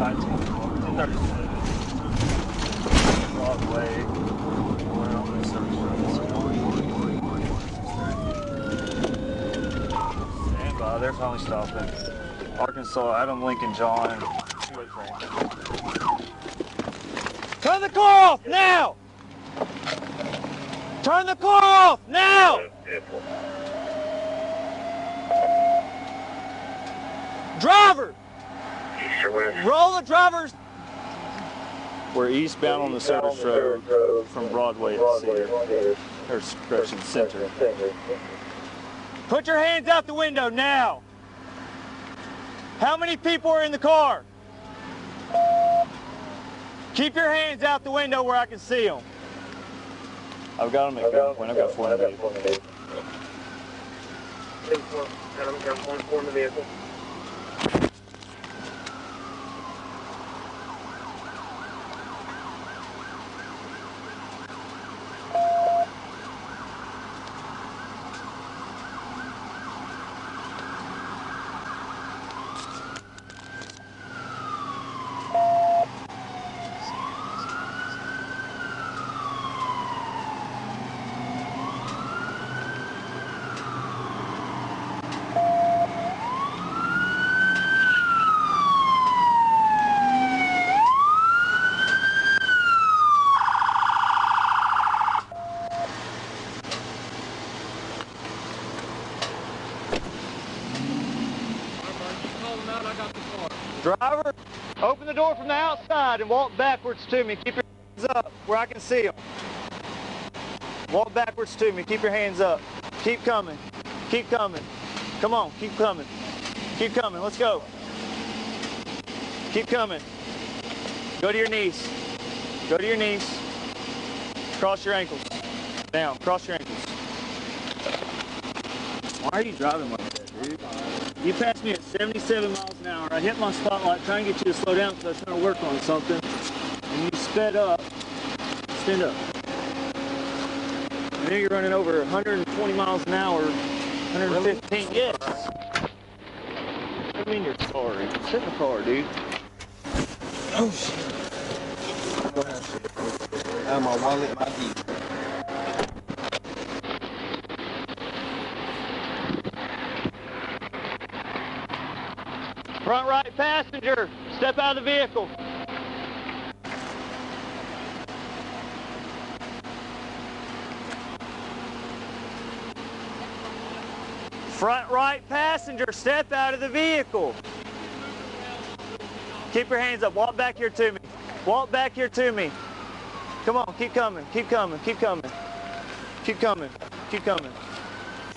Broadway. Stand by, they're finally stopping. Arkansas, Adam, Lincoln, John. Turn the car off now! Turn the car off now! Driver! Roll the drivers! We're eastbound on the service road from Broadway to Cedar, or correction, Center. Put your hands out the window now! How many people are in the car? Keep your hands out the window where I can see them. I've got them at gunpoint. I've got 4 in the vehicle. Got 4 in the vehicle. Driver, open the door from the outside and walk backwards to me. Keep your hands up where I can see them. Walk backwards to me. Keep your hands up. Keep coming. Keep coming. Come on, keep coming. Keep coming. Let's go. Keep coming. Go to your knees. Go to your knees. Cross your ankles. Down. Cross your ankles. Why are you driving like that, dude? You passed me at 77 miles an hour. I hit my spotlight trying to get you to slow down because I was trying to work on something. And you sped up. Stand up. And then you're running over 120 miles an hour. 115. Really? Yes. I mean you're sorry. Sit in the car, dude. Oh, shit. Go ahead. I have my wallet, my Jeep. Front right passenger, step out of the vehicle. Front right passenger, step out of the vehicle. Keep your hands up, walk back here to me. Walk back here to me. Come on, keep coming, keep coming, keep coming. Keep coming, keep coming,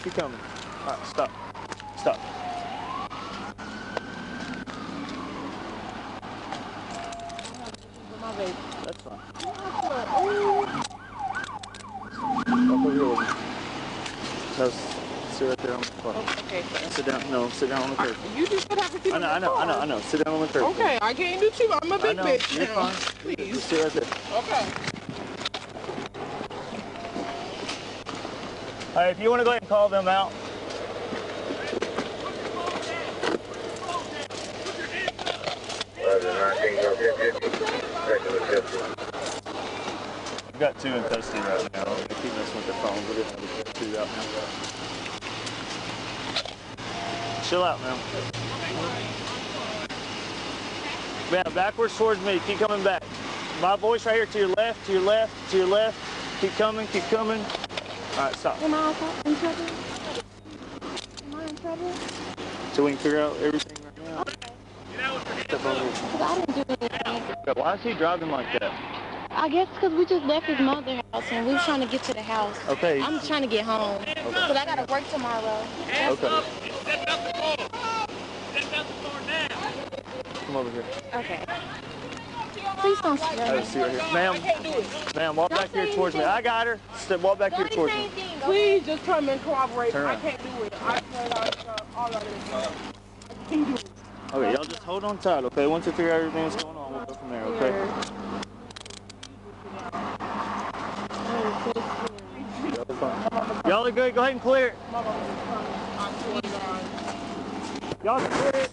keep coming. All right, stop, stop. That's fine. Up here. Sit right there on the car. Okay. Sit down. No, sit down on the curb. You just have to sit on the car. I know. Sit down on the curb. Okay, I can't do too. I'm a big bitch You're now. fine. Please. Just sit right there. Okay. All right, if you want to go ahead and call them out. We've got 2 in custody right now. They keep messing with their phones. We're going to get 2 out now. Chill out, man. Yeah, backwards towards me. Keep coming back. My voice right here to your left, to your left, to your left. Keep coming, keep coming. All right, stop. Am I in trouble? Am I in trouble? So we can figure out everything right now. Okay. Step over here. Because I didn't do anything. Why is he driving like that? I guess because we just left his mother's house and we were trying to get to the house. Okay. I'm trying to get home. Because I got to work tomorrow. Okay. Come over here. Okay. Please don't scare me. Right here. Ma'am, walk back here towards me. I got her. Walk back here towards me. Please just come and cooperate. Turn I around. can't do it. I swear all of it. I can't do it. Okay, y'all just hold on tight, okay? Once you figure out everything that's going on, we'll go from there, okay? Y'all are good. Go ahead and clear it. Y'all can clear it.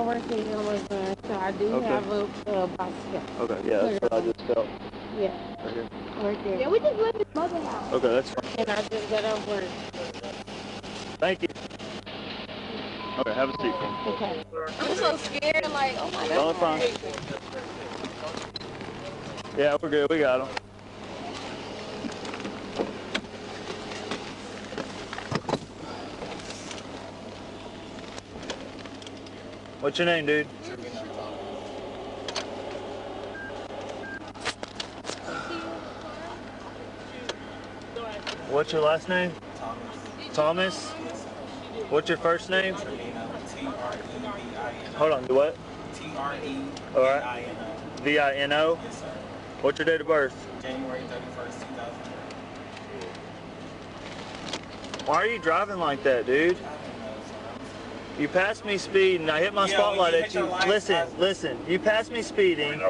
work in Amazon, so I do Okay. have a bicycle. Okay, yeah, that's what I just felt. Yeah, Right here. right there. Yeah, we just live in mother house. Okay, that's fine. And I just got off work. Thank you. Okay, have a seat for me. Okay. I'm so scared. I'm like, oh my No, God. it's fine. Yeah, we're good. We got them. What's your name, dude? What's your last name? Thomas. What's your first name? Hold on, what? T-R-E-V-I-N-O. All right. V-I-N-O? Yes, sir. What's your date of birth? January 31st, 2000. Why are you driving like that, dude? You passed me speeding. I hit my spotlight at you. Listen. You passed me speeding.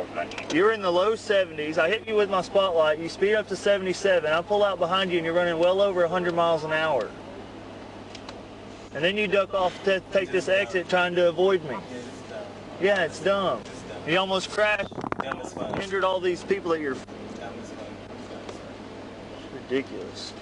You're in the low 70s. I hit you with my spotlight. You speed up to 77. I pull out behind you and you're running well over 100 miles an hour. And then you duck off to take this exit trying to avoid me. Yeah, it's dumb. You almost crashed. Injured all these people that you're... It's ridiculous.